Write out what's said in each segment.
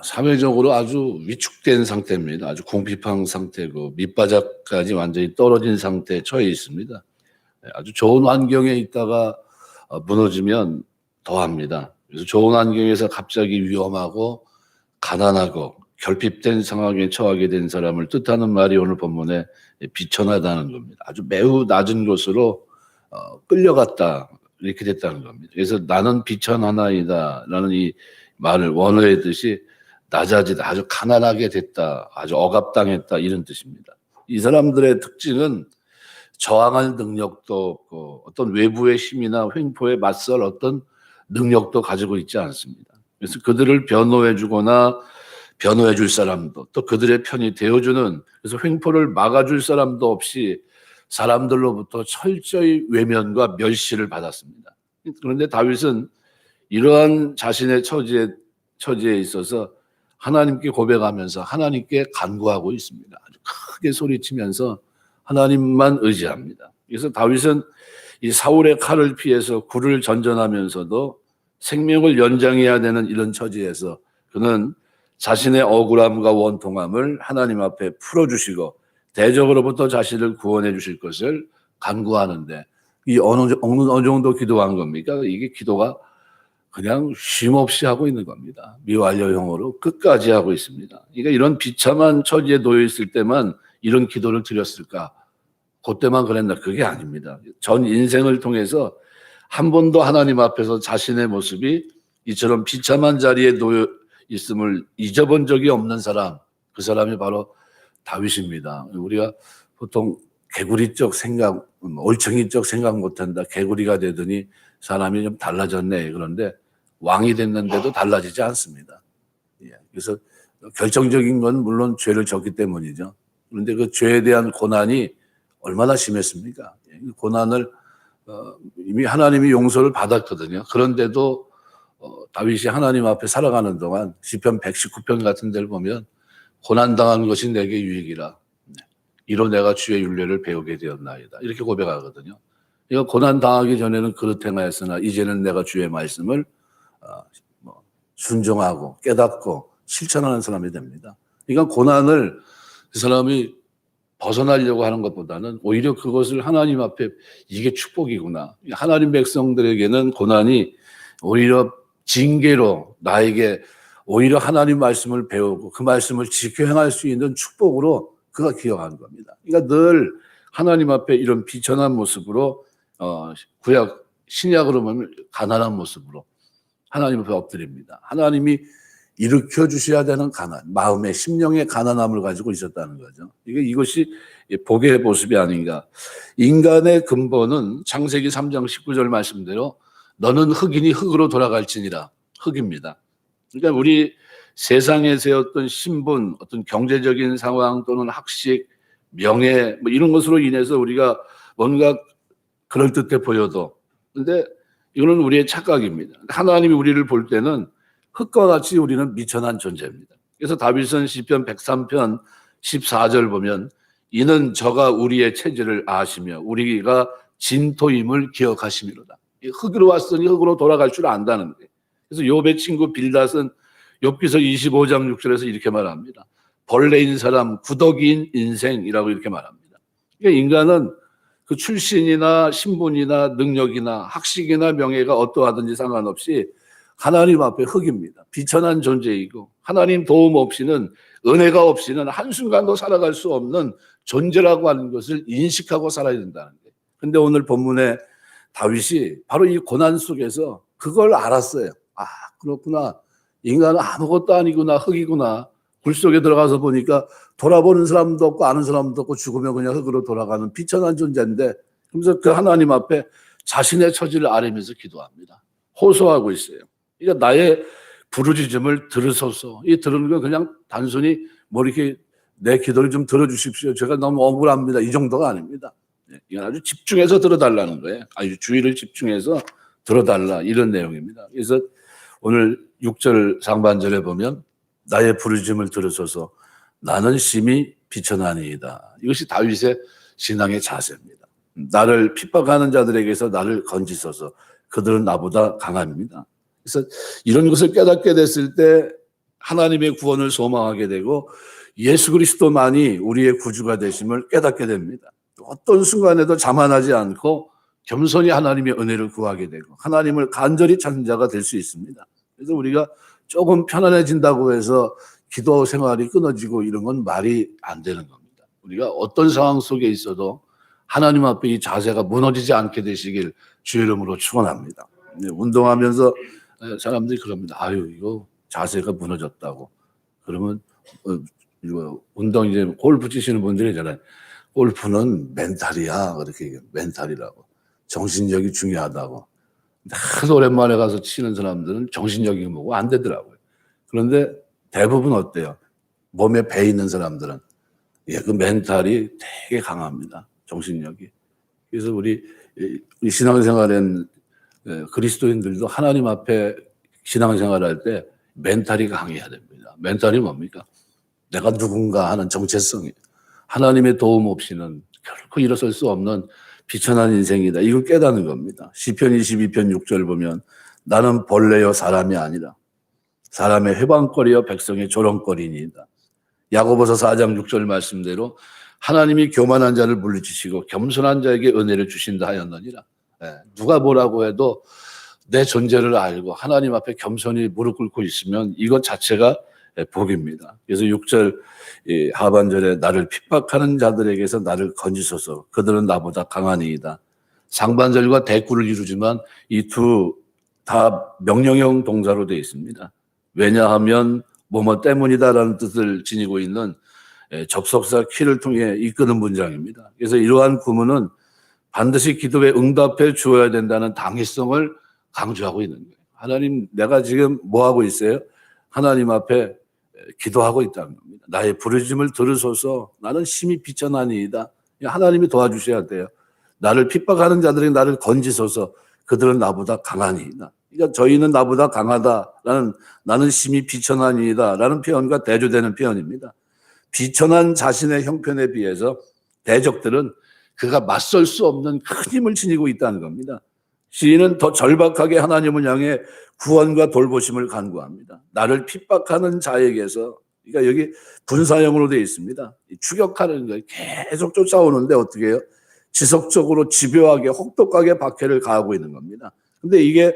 사회적으로 아주 위축된 상태입니다. 아주 궁핍한 상태고 밑바닥까지 완전히 떨어진 상태에 처해 있습니다. 아주 좋은 환경에 있다가 무너지면 더합니다. 그래서 좋은 환경에서 갑자기 위험하고 가난하고 결핍된 상황에 처하게 된 사람을 뜻하는 말이 오늘 본문에 비천하다는 겁니다. 아주 매우 낮은 곳으로 끌려갔다 이렇게 됐다는 겁니다. 그래서 나는 비천하나이다 라는 이 말을 원어의 뜻이 낮아지다, 아주 가난하게 됐다, 아주 억압당했다 이런 뜻입니다. 이 사람들의 특징은 저항할 능력도 없고 어떤 외부의 힘이나 횡포에 맞설 어떤 능력도 가지고 있지 않습니다. 그래서 그들을 변호해 주거나 변호해 줄 사람도 또 그들의 편이 되어주는, 그래서 횡포를 막아줄 사람도 없이 사람들로부터 철저히 외면과 멸시를 받았습니다. 그런데 다윗은 이러한 자신의 처지에 있어서 하나님께 고백하면서 하나님께 간구하고 있습니다. 아주 크게 소리치면서 하나님만 의지합니다. 그래서 다윗은 이 사울의 칼을 피해서 굴을 전전하면서도 생명을 연장해야 되는 이런 처지에서 그는 자신의 억울함과 원통함을 하나님 앞에 풀어주시고 대적으로부터 자신을 구원해 주실 것을 간구하는데, 이 어느 정도 기도한 겁니까? 이게 기도가 그냥 쉼없이 하고 있는 겁니다. 미완료형으로 끝까지 하고 있습니다. 그러니까 이런 비참한 처지에 놓여 있을 때만 이런 기도를 드렸을까? 그때만 그랬나? 그게 아닙니다. 전 인생을 통해서 한 번도 하나님 앞에서 자신의 모습이 이처럼 비참한 자리에 놓여 있음을 잊어본 적이 없는 사람, 그 사람이 바로 다윗입니다. 우리가 보통 개구리적 생각, 올챙이적 생각 못한다, 개구리가 되더니 사람이 좀 달라졌네, 그런데 왕이 됐는데도 달라지지 않습니다. 그래서 결정적인 건 물론 죄를 졌기 때문이죠. 그런데 그 죄에 대한 고난이 얼마나 심했습니까? 고난을 이미 하나님이 용서를 받았거든요. 그런데도 다윗이 하나님 앞에 살아가는 동안 시편 119편 같은 데를 보면 고난당한 것이 내게 유익이라, 이로 내가 주의 율례를 배우게 되었나이다, 이렇게 고백하거든요. 이거 고난당하기 전에는 그릇 행하였으나 이제는 내가 주의 말씀을 순종하고 깨닫고 실천하는 사람이 됩니다. 그러니까 고난을 그 사람이 벗어나려고 하는 것보다는 오히려 그것을 하나님 앞에 이게 축복이구나. 하나님 백성들에게는 고난이 오히려 징계로 나에게 오히려 하나님 말씀을 배우고 그 말씀을 지켜 행할 수 있는 축복으로 그가 기억하는 겁니다. 그러니까 늘 하나님 앞에 이런 비천한 모습으로 구약 신약으로 보면 가난한 모습으로 하나님 앞에 엎드립니다. 하나님이 일으켜 주셔야 되는 가난, 마음의 심령의 가난함을 가지고 있었다는 거죠. 이것이 복의 모습이 아닌가. 인간의 근본은 창세기 3장 19절 말씀대로 너는 흙이니 흙으로 돌아갈지니라, 흙입니다. 그러니까 우리 세상에서의 어떤 신분, 어떤 경제적인 상황 또는 학식, 명예 뭐 이런 것으로 인해서 우리가 뭔가 그럴듯해 보여도, 근데 이거는 우리의 착각입니다. 하나님이 우리를 볼 때는 흙과 같이 우리는 미천한 존재입니다. 그래서 다윗은 시편 103편 14절 보면 이는 저가 우리의 체질을 아시며 우리가 진토임을 기억하심이로다. 흙으로 왔으니 흙으로 돌아갈 줄 안다는 거예요. 그래서 욥의 친구 빌닷은 욥기서 25장 6절에서 이렇게 말합니다. 벌레인 사람, 구더기인 인생이라고 이렇게 말합니다. 그러니까 인간은 그 출신이나 신분이나 능력이나 학식이나 명예가 어떠하든지 상관없이 하나님 앞에 흙입니다. 비천한 존재이고 하나님 도움 없이는, 은혜가 없이는 한순간도 살아갈 수 없는 존재라고 하는 것을 인식하고 살아야 된다는 거예요. 그런데 오늘 본문에 다윗이 바로 이 고난 속에서 그걸 알았어요. 아, 그렇구나. 인간은 아무것도 아니구나, 흙이구나. 굴 속에 들어가서 보니까 돌아보는 사람도 없고 아는 사람도 없고 죽으면 그냥 흙으로 돌아가는 비천한 존재인데, 그래서 그 하나님 앞에 자신의 처지를 아뢰면서 기도합니다. 호소하고 있어요. 그러니까 나의 부르짖음을 들으소서. 이 들은 건 그냥 단순히 뭐 이렇게 내 기도를 좀 들어주십시오, 제가 너무 억울합니다, 이 정도가 아닙니다. 이건 아주 집중해서 들어달라는 거예요. 아주 주의를 집중해서 들어달라, 이런 내용입니다. 그래서 오늘 6절 상반절에 보면 나의 부르짖음을 들으소서, 나는 심히 비천하니이다. 이것이 다윗의 신앙의 자세입니다. 나를 핍박하는 자들에게서 나를 건지소서, 그들은 나보다 강합니다. 그래서 이런 것을 깨닫게 됐을 때 하나님의 구원을 소망하게 되고 예수 그리스도만이 우리의 구주가 되심을 깨닫게 됩니다. 어떤 순간에도 자만하지 않고 겸손히 하나님의 은혜를 구하게 되고 하나님을 간절히 찾는 자가 될 수 있습니다. 그래서 우리가 조금 편안해진다고 해서 기도 생활이 끊어지고 이런 건 말이 안 되는 겁니다. 우리가 어떤 상황 속에 있어도 하나님 앞에 이 자세가 무너지지 않게 되시길 주의 이름으로 축원합니다. 운동하면서 사람들이 그럽니다. 아유, 이거 자세가 무너졌다고. 그러면 이거 운동 이제 골프 치시는 분들이잖아요. 골프는 멘탈이야. 그렇게 얘기해요. 멘탈이라고. 정신력이 중요하다고. 하도 오랜만에 가서 치는 사람들은 정신력이 뭐고 안 되더라고요. 그런데 대부분 어때요? 몸에 배 있는 사람들은 그 멘탈이 되게 강합니다. 정신력이. 그래서 우리 신앙생활엔 그리스도인들도 하나님 앞에 신앙생활할 때 멘탈이 강해야 됩니다. 멘탈이 뭡니까? 내가 누군가 하는 정체성이 하나님의 도움 없이는 결코 일어설 수 없는 비천한 인생이다. 이걸 깨닫는 겁니다. 시편 22편 6절 보면 나는 벌레요 사람이 아니라 사람의 회방거리여 백성의 조롱거리니이다. 야고보서 4장 6절 말씀대로 하나님이 교만한 자를 물리치시고 겸손한 자에게 은혜를 주신다 하였느니라. 누가 뭐라고 해도 내 존재를 알고 하나님 앞에 겸손히 무릎 꿇고 있으면 이것 자체가 복입니다. 그래서 6절 하반절에 나를 핍박하는 자들에게서 나를 건지소서 그들은 나보다 강하니이다. 상반절과 대꾸를 이루지만 이 두 다 명령형 동사로 되어 있습니다. 왜냐하면 뭐뭐 때문이다라는 뜻을 지니고 있는 접속사 키를 통해 이끄는 문장입니다. 그래서 이러한 구문은 반드시 기도에 응답해 주어야 된다는 당위성을 강조하고 있는 거예요. 하나님, 내가 지금 뭐 하고 있어요? 하나님 앞에 기도하고 있다는 겁니다. 나의 부르짖음을 들으소서. 나는 심히 비천하니이다. 하나님이 도와주셔야 돼요. 나를 핍박하는 자들이 나를 건지소서. 그들은 나보다 강하니이다. 그러니까 저희는 나보다 강하다라는 나는 심히 비천하니이다라는 표현과 대조되는 표현입니다. 비천한 자신의 형편에 비해서 대적들은 그가 맞설 수 없는 큰 힘을 지니고 있다는 겁니다. 시인은 더 절박하게 하나님을 향해 구원과 돌보심을 간구합니다. 나를 핍박하는 자에게서, 그러니까 여기 분사형으로 되어 있습니다. 추격하는 거예요. 계속 쫓아오는데 어떻게 해요? 지속적으로 집요하게 혹독하게 박해를 가하고 있는 겁니다. 근데 이게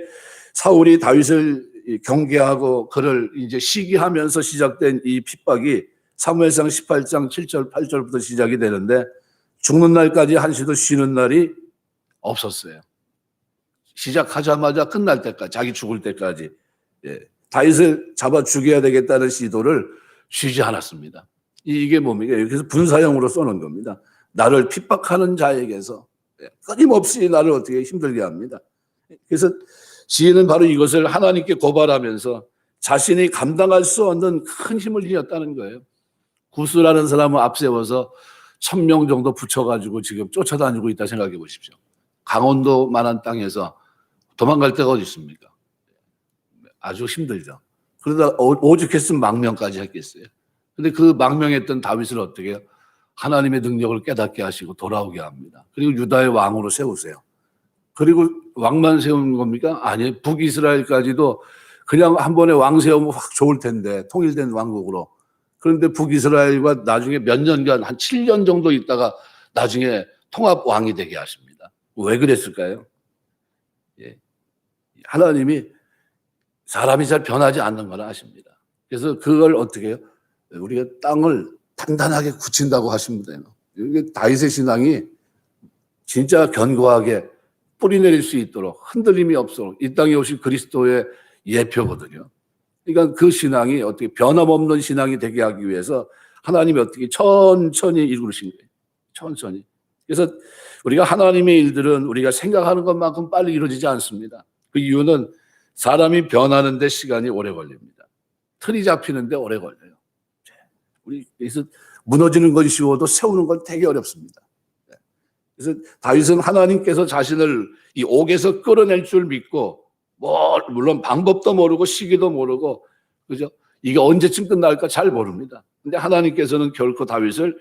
사울이 다윗을 경계하고 그를 이제 시기하면서 시작된 이 핍박이 사무엘상 18장 7절 8절부터 시작이 되는데 죽는 날까지 한시도 쉬는 날이 없었어요. 시작하자마자 끝날 때까지, 자기 죽을 때까지 다윗을 잡아 죽여야 되겠다는 시도를 쉬지 않았습니다. 이게 뭡니까? 여기서 분사형으로 써놓은 겁니다. 나를 핍박하는 자에게서 끊임없이 나를 어떻게 힘들게 합니다. 그래서 시인은 바로 이것을 하나님께 고발하면서 자신이 감당할 수 없는 큰 힘을 이었다는 거예요. 구스라는 사람을 앞세워서 1000명 정도 붙여가지고 지금 쫓아다니고 있다 생각해 보십시오. 강원도만한 땅에서 도망갈 데가 어디 있습니까? 아주 힘들죠. 그러다 오죽했으면 망명까지 했겠어요. 근데 그 망명했던 다윗을 어떻게 해요? 하나님의 능력을 깨닫게 하시고 돌아오게 합니다. 그리고 유다의 왕으로 세우세요. 그리고 왕만 세우는 겁니까? 아니, 북이스라엘까지도 그냥 한 번에 왕 세우면 확 좋을 텐데, 통일된 왕국으로. 그런데 북이스라엘과 나중에 몇 년간, 한 7년 정도 있다가 나중에 통합 왕이 되게 하십니다. 왜 그랬을까요? 하나님이 사람이 잘 변하지 않는 걸 아십니다. 그래서 그걸 어떻게 해요? 우리가 땅을 단단하게 굳힌다고 하십니다. 이게 다윗의 신앙이 진짜 견고하게 뿌리내릴 수 있도록 흔들림이 없도록 이 땅에 오신 그리스도의 예표거든요. 그러니까 그 신앙이 어떻게 변함없는 신앙이 되게 하기 위해서 하나님이 어떻게 천천히 이루신 거예요. 천천히. 그래서 우리가 하나님의 일들은 우리가 생각하는 것만큼 빨리 이루어지지 않습니다. 그 이유는 사람이 변하는데 시간이 오래 걸립니다. 틀이 잡히는데 오래 걸려요. 우리 그래서 무너지는 건 쉬워도 세우는 건 되게 어렵습니다. 그래서 다윗은 하나님께서 자신을 이 옥에서 끌어낼 줄 믿고 물론 방법도 모르고 시기도 모르고 그죠? 이게 언제쯤 끝날까 잘 모릅니다. 근데 하나님께서는 결코 다윗을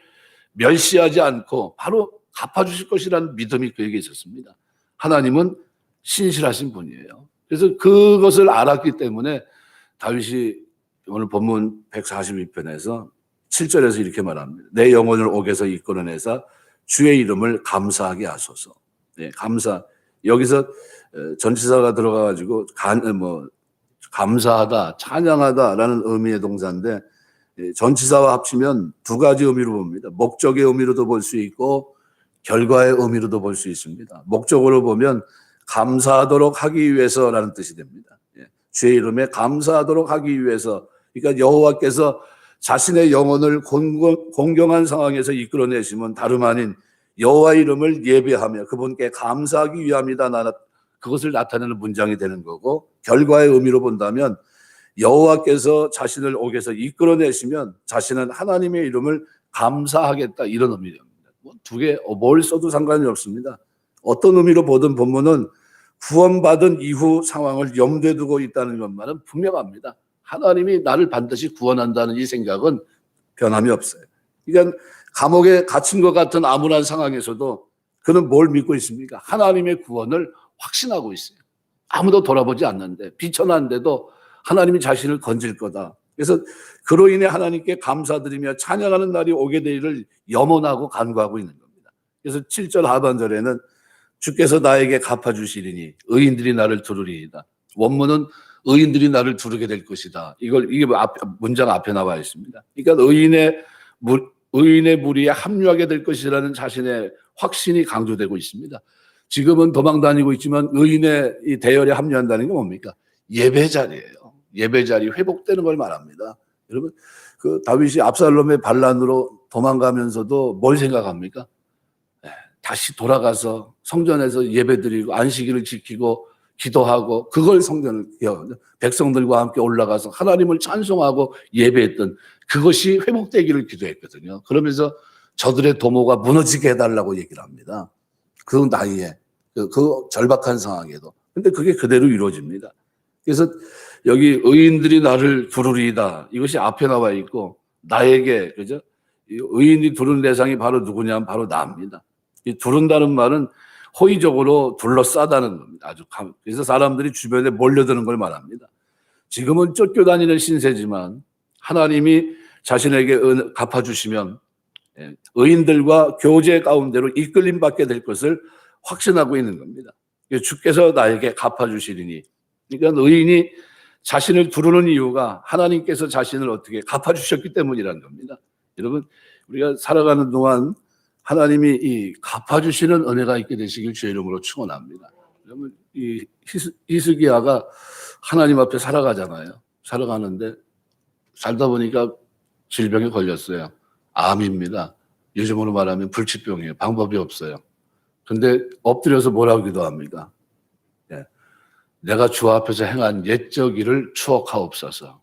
멸시하지 않고 바로 갚아주실 것이라는 믿음이 그에게 있었습니다. 하나님은 신실하신 분이에요. 그래서 그것을 알았기 때문에 다윗이 오늘 본문 142편에서 7절에서 이렇게 말합니다. 내 영혼을 옥에서 이끌어내사 주의 이름을 감사하게 하소서. 네, 감사. 여기서 전치사가 들어가가지고 감사하다, 찬양하다라는 의미의 동사인데 전치사와 합치면 두 가지 의미로 봅니다. 목적의 의미로도 볼 수 있고 결과의 의미로도 볼 수 있습니다. 목적으로 보면 감사하도록 하기 위해서라는 뜻이 됩니다. 주의 이름에 감사하도록 하기 위해서. 그러니까 여호와께서 자신의 영혼을 공경한 상황에서 이끌어내시면 다름 아닌 여호와 이름을 예배하며 그분께 감사하기 위함이다. 그것을 나타내는 문장이 되는 거고, 결과의 의미로 본다면 여호와께서 자신을 옥에서 이끌어내시면 자신은 하나님의 이름을 감사하겠다, 이런 의미입니다. 두 개 뭘 써도 상관이 없습니다. 어떤 의미로 보든 본문은 구원받은 이후 상황을 염두에 두고 있다는 것만은 분명합니다. 하나님이 나를 반드시 구원한다는 이 생각은 변함이 없어요. 그러니까 감옥에 갇힌 것 같은 암울한 상황에서도 그는 뭘 믿고 있습니까? 하나님의 구원을 확신하고 있어요. 아무도 돌아보지 않는데, 비천한데도 하나님이 자신을 건질 거다. 그래서 그로 인해 하나님께 감사드리며 찬양하는 날이 오게 되기를 염원하고 간구하고 있는 겁니다. 그래서 7절 하반절에는 주께서 나에게 갚아주시리니 의인들이 나를 두르리이다. 원문은 의인들이 나를 두르게 될 것이다. 이게 문장 앞에 나와 있습니다. 그러니까 의인의 무리에 합류하게 될 것이라는 자신의 확신이 강조되고 있습니다. 지금은 도망다니고 있지만 의인의 이 대열에 합류한다는 게 뭡니까? 예배자리예요. 예배자리 회복되는 걸 말합니다. 여러분, 그 다윗이 압살롬의 반란으로 도망가면서도 뭘 생각합니까? 다시 돌아가서 성전에서 예배드리고 안식일을 지키고 기도하고, 그걸 성전을 백성들과 함께 올라가서 하나님을 찬송하고 예배했던 그것이 회복되기를 기도했거든요. 그러면서 저들의 도모가 무너지게 해달라고 얘기를 합니다. 그 나이에, 그 절박한 상황에도. 근데 그게 그대로 이루어집니다. 그래서 여기 의인들이 나를 두르리이다, 이것이 앞에 나와 있고, 나에게, 그죠? 의인이 두른 대상이 바로 누구냐면 바로 나입니다. 이 두른다는 말은 호의적으로 둘러싸다는 겁니다. 그래서 사람들이 주변에 몰려드는 걸 말합니다. 지금은 쫓겨다니는 신세지만 하나님이 자신에게 갚아주시면 의인들과 교제 가운데로 이끌림 받게 될 것을 확신하고 있는 겁니다. 주께서 나에게 갚아주시리니, 그러니까 의인이 자신을 두르는 이유가 하나님께서 자신을 어떻게 갚아주셨기 때문이라는 겁니다. 여러분, 우리가 살아가는 동안 하나님이 이 갚아주시는 은혜가 있게 되시길 주의 이름으로 축원합니다. 그러면 이 히스기야가 하나님 앞에 살아가잖아요. 살아가는데 살다 보니까 질병에 걸렸어요. 암입니다. 요즘으로 말하면 불치병이에요. 방법이 없어요. 근데 엎드려서 뭐라고 기도합니까? 내가 주 앞에서 행한 옛적 일을 추억하옵소서.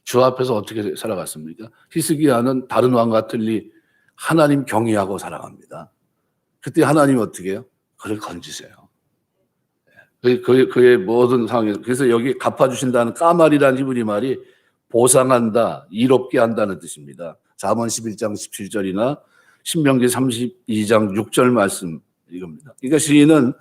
주 앞에서 어떻게 살아갔습니까? 히스기야는 다른 왕과 틀리 하나님 경외하고 살아갑니다. 그때 하나님이 어떻게 해요? 그를 건지세요. 그의 모든 상황에서. 그래서 여기 갚아주신다는 까말이라는 히브리 말이 보상한다, 이롭게 한다는 뜻입니다. 잠언 11장 17절이나 신명기 32장 6절 말씀 이겁니다. 그러니까 시인은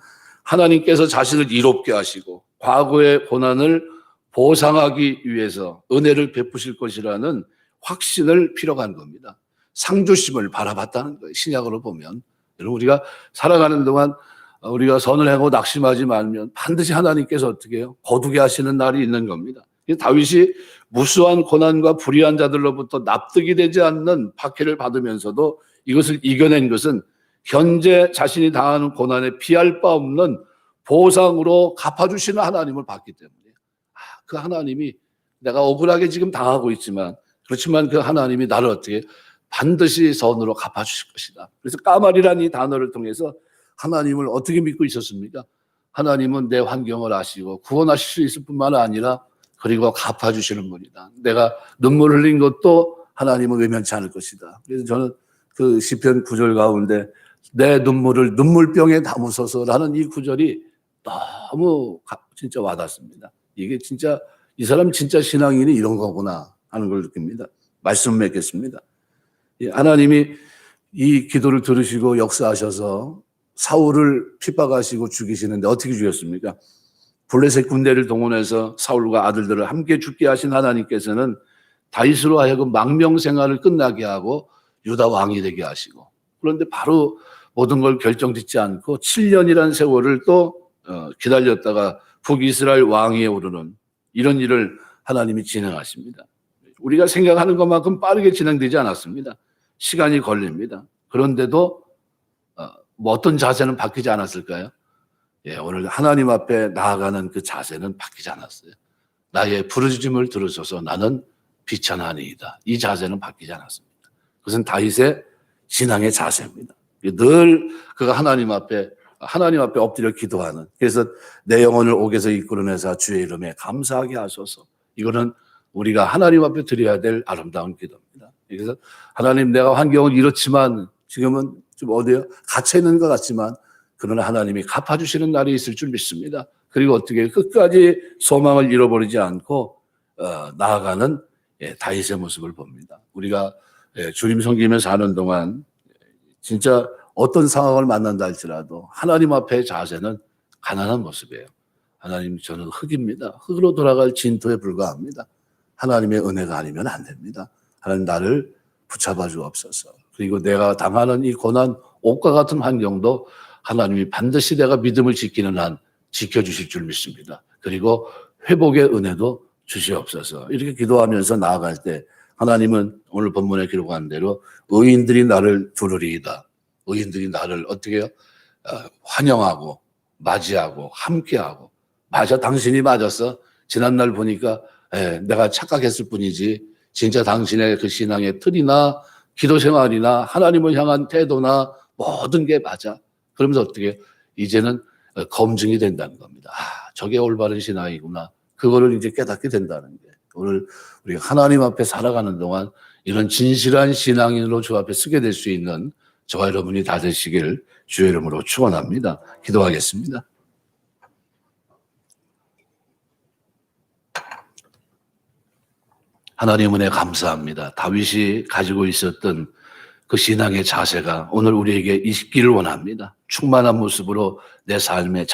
하나님께서 자신을 이롭게 하시고 과거의 고난을 보상하기 위해서 은혜를 베푸실 것이라는 확신을 필요한 겁니다. 상주심을 바라봤다는 거예요. 신약으로 보면. 여러분, 우리가 살아가는 동안 우리가 선을 행하고 낙심하지 말면 반드시 하나님께서 어떻게 해요? 거두게 하시는 날이 있는 겁니다. 다윗이 무수한 고난과 불의한 자들로부터 납득이 되지 않는 박해를 받으면서도 이것을 이겨낸 것은 현재 자신이 당하는 고난에 피할 바 없는 보상으로 갚아주시는 하나님을 봤기 때문에, 그 하나님이 내가 억울하게 지금 당하고 있지만, 그렇지만 그 하나님이 나를 어떻게 반드시 선으로 갚아주실 것이다. 그래서 까말이라는 이 단어를 통해서 하나님을 어떻게 믿고 있었습니까? 하나님은 내 환경을 아시고 구원하실 수 있을 뿐만 아니라 그리고 갚아주시는 분이다. 내가 눈물 흘린 것도 하나님은 외면치 않을 것이다. 그래서 저는 그 시편 9절 가운데 내 눈물을 눈물병에 담으소서라는 이 구절이 너무 진짜 와닿습니다. 이게 진짜 이 사람 진짜 신앙인이 이런 거구나 하는 걸 느낍니다. 말씀 맺겠습니다. 하나님이 이 기도를 들으시고 역사하셔서 사울을 핍박하시고 죽이시는데 어떻게 죽였습니까? 블레셋 군대를 동원해서 사울과 아들들을 함께 죽게 하신 하나님께서는 다윗으로 하여금 망명 생활을 끝나게 하고 유다 왕이 되게 하시고, 그런데 바로 모든 걸 결정짓지 않고 7년이라는 세월을 또 기다렸다가 북이스라엘 왕위에 오르는 이런 일을 하나님이 진행하십니다. 우리가 생각하는 것만큼 빠르게 진행되지 않았습니다. 시간이 걸립니다. 그런데도 뭐 어떤 자세는 바뀌지 않았을까요? 예, 오늘 하나님 앞에 나아가는 그 자세는 바뀌지 않았어요. 나의 부르짖음을 들으소서 나는 비천하니이다. 이 자세는 바뀌지 않았습니다. 그것은 다윗의 신앙의 자세입니다. 늘 그가 하나님 앞에 엎드려 기도하는, 그래서 내 영혼을 옥에서 이끌어내사 주의 이름에 감사하게 하소서. 이거는 우리가 하나님 앞에 드려야 될 아름다운 기도입니다. 그래서 하나님, 내가 환경은 이렇지만 지금은 좀 어디요? 갇혀 있는 것 같지만 그러나 하나님이 갚아주시는 날이 있을 줄 믿습니다. 그리고 어떻게 끝까지 소망을 잃어버리지 않고 나아가는 다윗의 모습을 봅니다. 우리가 주님 섬기면서 사는 동안 진짜 어떤 상황을 만난다 할지라도 하나님 앞의 자세는 가난한 모습이에요. 하나님, 저는 흙입니다. 흙으로 돌아갈 진토에 불과합니다. 하나님의 은혜가 아니면 안 됩니다. 하나님, 나를 붙잡아 주옵소서. 그리고 내가 당하는 이 고난, 옥과 같은 환경도 하나님이 반드시 내가 믿음을 지키는 한 지켜주실 줄 믿습니다. 그리고 회복의 은혜도 주시옵소서. 이렇게 기도하면서 나아갈 때 하나님은 오늘 본문에 기록한 대로 의인들이 나를 두르리이다. 의인들이 나를 어떻게 해요? 환영하고 맞이하고 함께하고. 맞아, 당신이 맞았어. 지난날 보니까 내가 착각했을 뿐이지 진짜 당신의 그 신앙의 틀이나 기도 생활이나 하나님을 향한 태도나 모든 게 맞아. 그러면서 어떻게 해요? 이제는 검증이 된다는 겁니다. 저게 올바른 신앙이구나. 그거를 이제 깨닫게 된다는 게, 오늘 우리가 하나님 앞에 살아가는 동안 이런 진실한 신앙인으로 주 앞에 서게 될 수 있는 저와 여러분이 다 되시길 주의 이름으로 축원합니다. 기도하겠습니다. 하나님 은혜 감사합니다. 다윗이 가지고 있었던 그 신앙의 자세가 오늘 우리에게 있기를 원합니다. 충만한 모습으로 내 삶에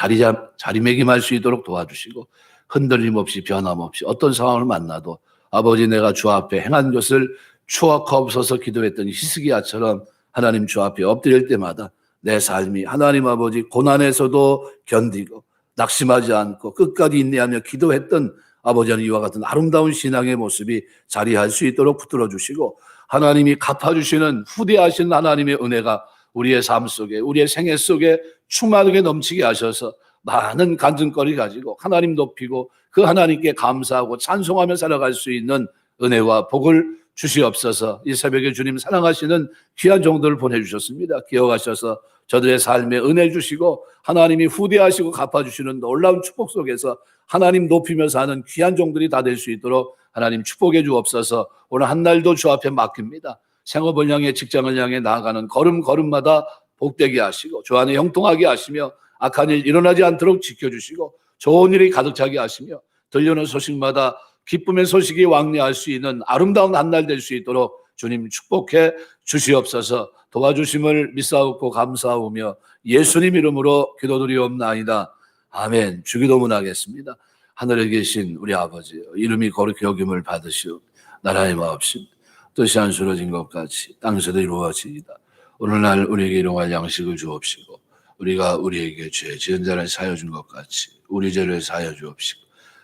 자리매김할 수 있도록 도와주시고, 흔들림 없이 변함없이 어떤 상황을 만나도 아버지, 내가 주 앞에 행한 것을 추억하옵소서 기도했던 히스기야처럼 하나님 주 앞에 엎드릴 때마다 내 삶이 하나님 아버지 고난에서도 견디고 낙심하지 않고 끝까지 인내하며 기도했던 아버지 하나님, 이와 같은 아름다운 신앙의 모습이 자리할 수 있도록 붙들어 주시고, 하나님이 갚아주시는 후대하신 하나님의 은혜가 우리의 삶 속에, 우리의 생애 속에 충만하게 넘치게 하셔서 많은 간증거리 가지고 하나님 높이고 그 하나님께 감사하고 찬송하며 살아갈 수 있는 은혜와 복을 주시옵소서. 이 새벽에 주님 사랑하시는 귀한 종들을 보내주셨습니다. 기억하셔서 저들의 삶에 은혜 주시고 하나님이 후대하시고 갚아주시는 놀라운 축복 속에서 하나님 높이며 사는 귀한 종들이 다 될 수 있도록 하나님 축복해 주옵소서. 오늘 한 날도 주 앞에 맡깁니다. 생업을 향해, 직장을 향해 나아가는 걸음걸음마다 복되게 하시고 주 안에 형통하게 하시며 악한 일 일어나지 않도록 지켜주시고 좋은 일이 가득 차게 하시며 들려오는 소식마다 기쁨의 소식이 왕래할 수 있는 아름다운 한 날 될 수 있도록 주님 축복해 주시옵소서. 도와주심을 믿사옵고 감사하오며 예수님 이름으로 기도드리옵나이다. 아멘. 주기도문 하겠습니다. 하늘에 계신 우리 아버지, 이름이 거룩히 여김을 받으시오. 나라의 마옵심 뜻이 안 이루어진 것 같이 땅에서도 이루어지이다. 오늘날 우리에게 일용할 양식을 주옵시고 우리가 우리에게 죄 지은 자를 사하여 준 것 같이 우리 죄를 사하여 주옵시고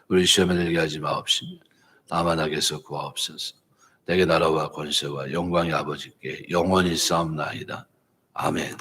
우리 시험에 들게 하지 마옵시며 다만 악에서 구하옵소서. 내게 나라와 권세와 영광이 아버지께 영원히 싸움나이다. 아멘.